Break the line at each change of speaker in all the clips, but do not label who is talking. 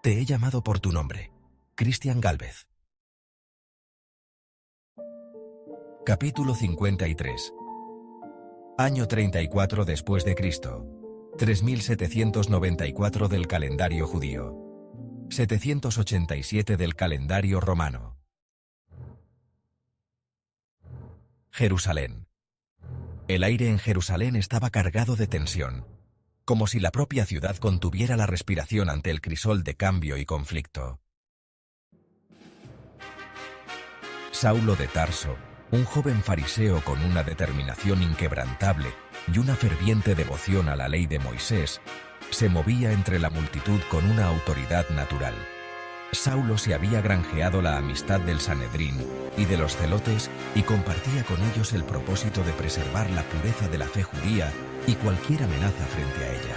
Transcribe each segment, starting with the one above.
Te he llamado por tu nombre. Cristian Gálvez. Capítulo 53. Año 34 después de Cristo. 3794 del calendario judío. 787 del calendario romano. Jerusalén. El aire en Jerusalén estaba cargado de tensión, como si la propia ciudad contuviera la respiración ante el crisol de cambio y conflicto. Saulo de Tarso, un joven fariseo con una determinación inquebrantable y una ferviente devoción a la ley de Moisés, se movía entre la multitud con una autoridad natural. Saulo se había granjeado la amistad del Sanedrín y de los celotes y compartía con ellos el propósito de preservar la pureza de la fe judía y cualquier amenaza frente a ella.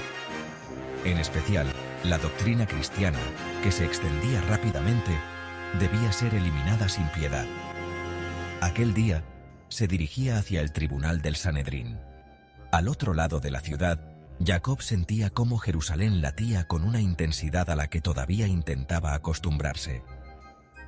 En especial, la doctrina cristiana, que se extendía rápidamente, debía ser eliminada sin piedad. Aquel día, se dirigía hacia el tribunal del Sanedrín. Al otro lado de la ciudad, Jacob sentía cómo Jerusalén latía con una intensidad a la que todavía intentaba acostumbrarse.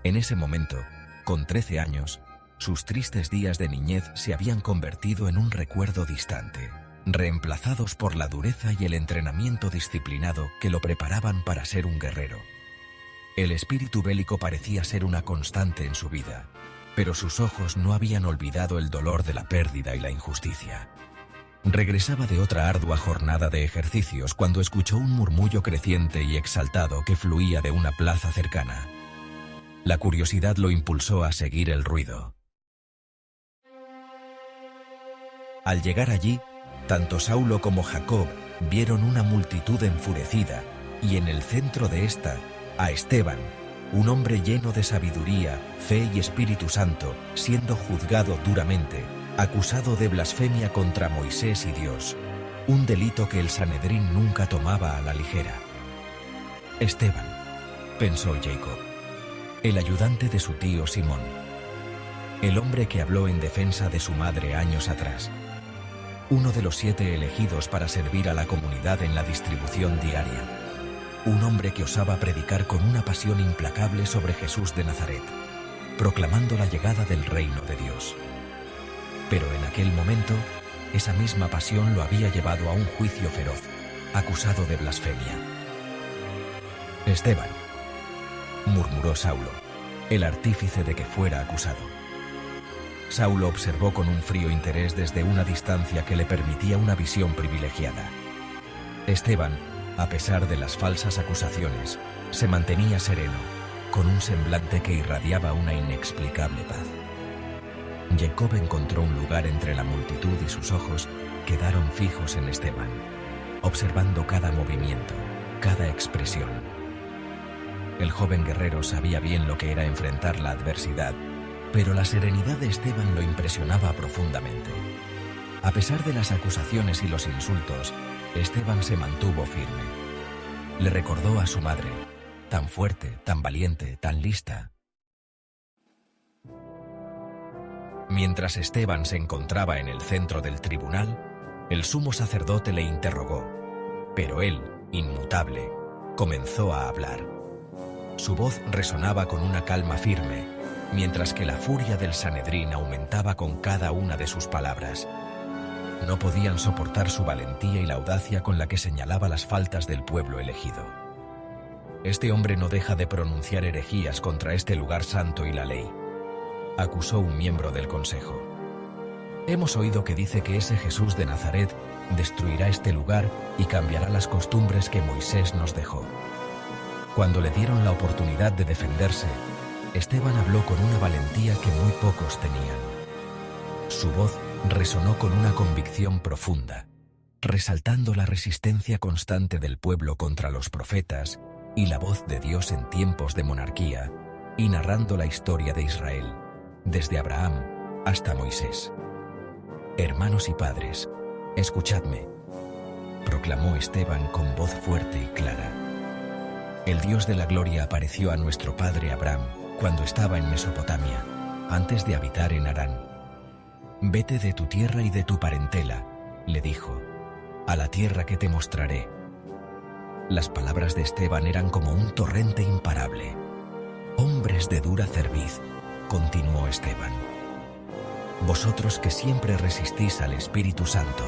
En ese momento, con 13 años, sus tristes días de niñez se habían convertido en un recuerdo distante, reemplazados por la dureza y el entrenamiento disciplinado que lo preparaban para ser un guerrero. El espíritu bélico parecía ser una constante en su vida, pero sus ojos no habían olvidado el dolor de la pérdida y la injusticia. Regresaba de otra ardua jornada de ejercicios cuando escuchó un murmullo creciente y exaltado que fluía de una plaza cercana. La curiosidad lo impulsó a seguir el ruido. Al llegar allí, tanto Saulo como Jacob vieron una multitud enfurecida y en el centro de esta, a Esteban, un hombre lleno de sabiduría, fe y Espíritu Santo, siendo juzgado duramente, acusado de blasfemia contra Moisés y Dios, un delito que el Sanedrín nunca tomaba a la ligera. Esteban, pensó Jacob, el ayudante de su tío Simón, el hombre que habló en defensa de su madre años atrás, uno de los 7 elegidos para servir a la comunidad en la distribución diaria, un hombre que osaba predicar con una pasión implacable sobre Jesús de Nazaret, proclamando la llegada del reino de Dios. Pero en aquel momento, esa misma pasión lo había llevado a un juicio feroz, acusado de blasfemia. Esteban, murmuró Saulo, el artífice de que fuera acusado. Saulo observó con un frío interés desde una distancia que le permitía una visión privilegiada. Esteban, a pesar de las falsas acusaciones, se mantenía sereno, con un semblante que irradiaba una inexplicable paz. Jacob encontró un lugar entre la multitud y sus ojos quedaron fijos en Esteban, observando cada movimiento, cada expresión. El joven guerrero sabía bien lo que era enfrentar la adversidad, pero la serenidad de Esteban lo impresionaba profundamente. A pesar de las acusaciones y los insultos, Esteban se mantuvo firme. Le recordó a su madre, tan fuerte, tan valiente, tan lista. Mientras Esteban se encontraba en el centro del tribunal, el sumo sacerdote le interrogó, pero él, inmutable, comenzó a hablar. Su voz resonaba con una calma firme, mientras que la furia del Sanedrín aumentaba con cada una de sus palabras. No podían soportar su valentía y la audacia con la que señalaba las faltas del pueblo elegido. Este hombre no deja de pronunciar herejías contra este lugar santo y la ley, acusó un miembro del consejo. Hemos oído que dice que ese Jesús de Nazaret destruirá este lugar y cambiará las costumbres que Moisés nos dejó. Cuando le dieron la oportunidad de defenderse, Esteban habló con una valentía que muy pocos tenían. Su voz resonó con una convicción profunda, resaltando la resistencia constante del pueblo contra los profetas y la voz de Dios en tiempos de monarquía, y narrando la historia de Israel, desde Abraham hasta Moisés. Hermanos y padres, escuchadme, proclamó Esteban con voz fuerte y clara. El Dios de la gloria apareció a nuestro padre Abraham cuando estaba en Mesopotamia, antes de habitar en Harán. Vete de tu tierra y de tu parentela, le dijo, a la tierra que te mostraré. Las palabras de Esteban eran como un torrente imparable. «Hombres de dura cerviz», continuó Esteban. «Vosotros que siempre resistís al Espíritu Santo,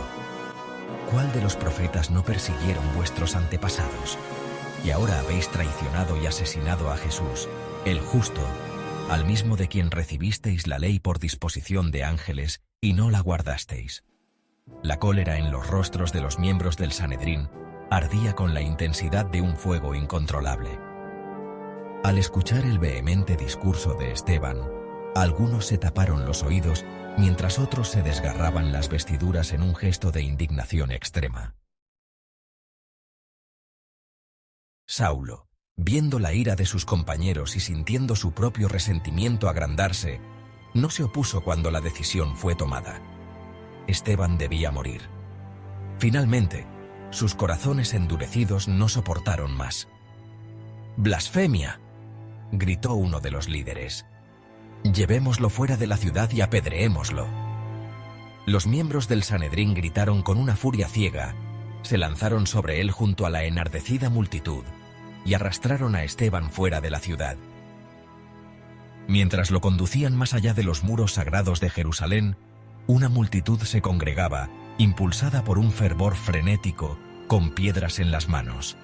¿cuál de los profetas no persiguieron vuestros antepasados? Y ahora habéis traicionado y asesinado a Jesús, el justo, al mismo de quien recibisteis la ley por disposición de ángeles y no la guardasteis». La cólera en los rostros de los miembros del Sanedrín ardía con la intensidad de un fuego incontrolable. Al escuchar el vehemente discurso de Esteban, algunos se taparon los oídos mientras otros se desgarraban las vestiduras en un gesto de indignación extrema. Saulo, viendo la ira de sus compañeros y sintiendo su propio resentimiento agrandarse, no se opuso cuando la decisión fue tomada. Esteban debía morir. Finalmente, sus corazones endurecidos no soportaron más. «¡Blasfemia!», gritó uno de los líderes. «Llevémoslo fuera de la ciudad y apedreémoslo». Los miembros del Sanedrín gritaron con una furia ciega, se lanzaron sobre él junto a la enardecida multitud y arrastraron a Esteban fuera de la ciudad. Mientras lo conducían más allá de los muros sagrados de Jerusalén, una multitud se congregaba, impulsada por un fervor frenético, con piedras en las manos.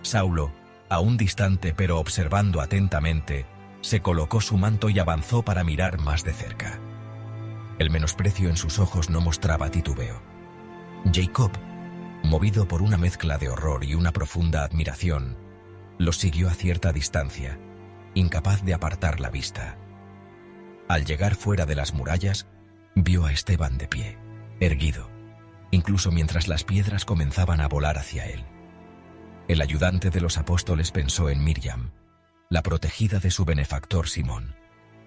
Saulo, aún distante pero observando atentamente, se colocó su manto y avanzó para mirar más de cerca. El menosprecio en sus ojos no mostraba titubeo. Jacob, movido por una mezcla de horror y una profunda admiración, los siguió a cierta distancia, incapaz de apartar la vista. Al llegar fuera de las murallas, vio a Esteban de pie, erguido, incluso mientras las piedras comenzaban a volar hacia él. El ayudante de los apóstoles pensó en Miriam, la protegida de su benefactor Simón,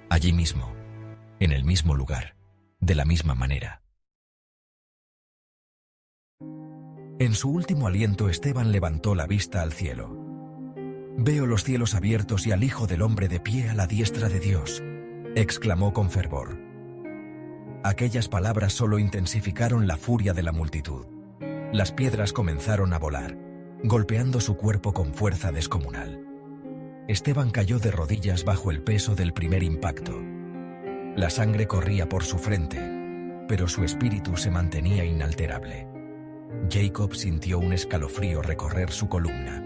allí mismo, en el mismo lugar, de la misma manera. En su último aliento, Esteban levantó la vista al cielo. «Veo los cielos abiertos y al Hijo del Hombre de pie a la diestra de Dios», exclamó con fervor. Aquellas palabras solo intensificaron la furia de la multitud. Las piedras comenzaron a volar, golpeando su cuerpo con fuerza descomunal. Esteban cayó de rodillas bajo el peso del primer impacto. La sangre corría por su frente, pero su espíritu se mantenía inalterable. Jacob sintió un escalofrío recorrer su columna.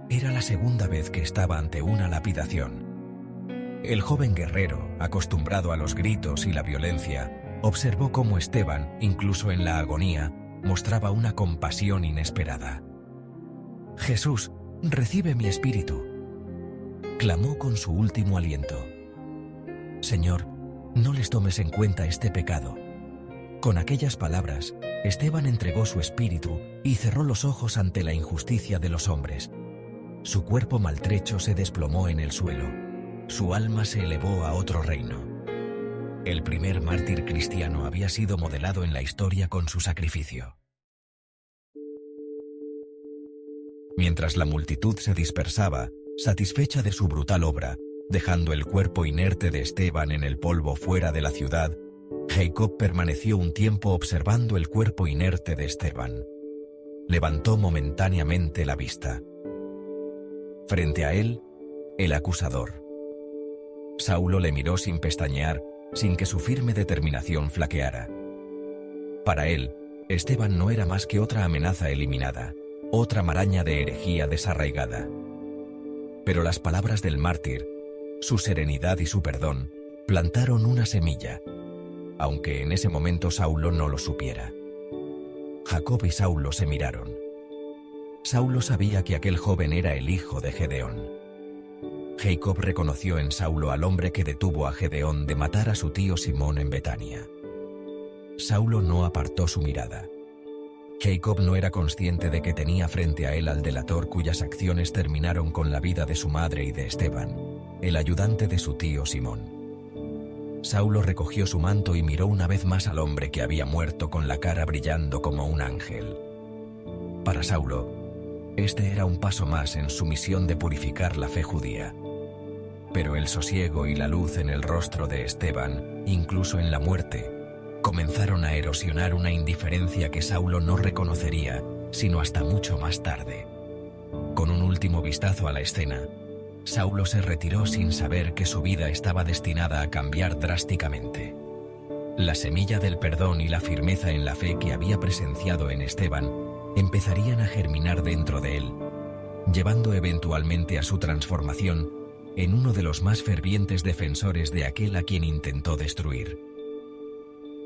Era la segunda vez que estaba ante una lapidación. El joven guerrero, acostumbrado a los gritos y la violencia, observó cómo Esteban, incluso en la agonía, mostraba una compasión inesperada. «Jesús, recibe mi espíritu», clamó con su último aliento. «Señor, no les tomes en cuenta este pecado». Con aquellas palabras, Esteban entregó su espíritu y cerró los ojos ante la injusticia de los hombres. Su cuerpo maltrecho se desplomó en el suelo. Su alma se elevó a otro reino. El primer mártir cristiano había sido modelado en la historia con su sacrificio. Mientras la multitud se dispersaba, satisfecha de su brutal obra, dejando el cuerpo inerte de Esteban en el polvo fuera de la ciudad, Jacob permaneció un tiempo observando el cuerpo inerte de Esteban. Levantó momentáneamente la vista. Frente a él, el acusador. Saulo le miró sin pestañear, sin que su firme determinación flaqueara. Para él, Esteban no era más que otra amenaza eliminada, otra maraña de herejía desarraigada. Pero las palabras del mártir, su serenidad y su perdón, plantaron una semilla, aunque en ese momento Saulo no lo supiera. Jacob y Saulo se miraron. Saulo sabía que aquel joven era el hijo de Gedeón. Jacob reconoció en Saulo al hombre que detuvo a Gedeón de matar a su tío Simón en Betania. Saulo no apartó su mirada. Jacob no era consciente de que tenía frente a él al delator cuyas acciones terminaron con la vida de su madre y de Esteban, el ayudante de su tío Simón. Saulo recogió su manto y miró una vez más al hombre que había muerto con la cara brillando como un ángel. Para Saulo, este era un paso más en su misión de purificar la fe judía. Pero el sosiego y la luz en el rostro de Esteban, incluso en la muerte, comenzaron a erosionar una indiferencia que Saulo no reconocería sino hasta mucho más tarde. Con un último vistazo a la escena, Saulo se retiró sin saber que su vida estaba destinada a cambiar drásticamente. La semilla del perdón y la firmeza en la fe que había presenciado en Esteban empezarían a germinar dentro de él, llevando eventualmente a su transformación en uno de los más fervientes defensores de aquel a quien intentó destruir.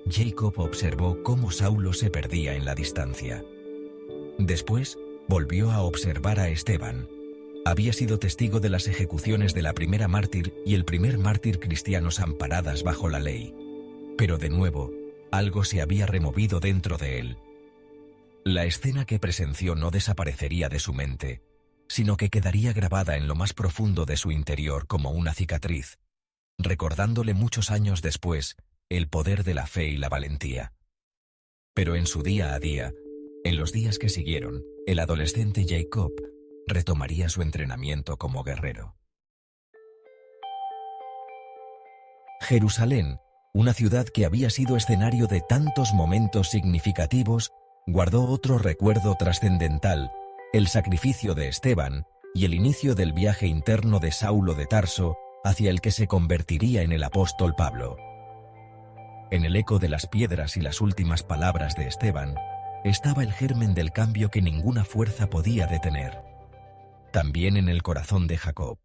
Jacob observó cómo Saulo se perdía en la distancia. Después, volvió a observar a Esteban. Había sido testigo de las ejecuciones de la primera mártir y el primer mártir cristianos amparadas bajo la ley. Pero de nuevo, algo se había removido dentro de él. La escena que presenció no desaparecería de su mente, sino que quedaría grabada en lo más profundo de su interior como una cicatriz, recordándole muchos años después el poder de la fe y la valentía. Pero en su día a día, en los días que siguieron, el adolescente Jacob retomaría su entrenamiento como guerrero. Jerusalén, una ciudad que había sido escenario de tantos momentos significativos, guardó otro recuerdo trascendental: el sacrificio de Esteban y el inicio del viaje interno de Saulo de Tarso hacia el que se convertiría en el apóstol Pablo. En el eco de las piedras y las últimas palabras de Esteban estaba el germen del cambio que ninguna fuerza podía detener. También en el corazón de Jacob.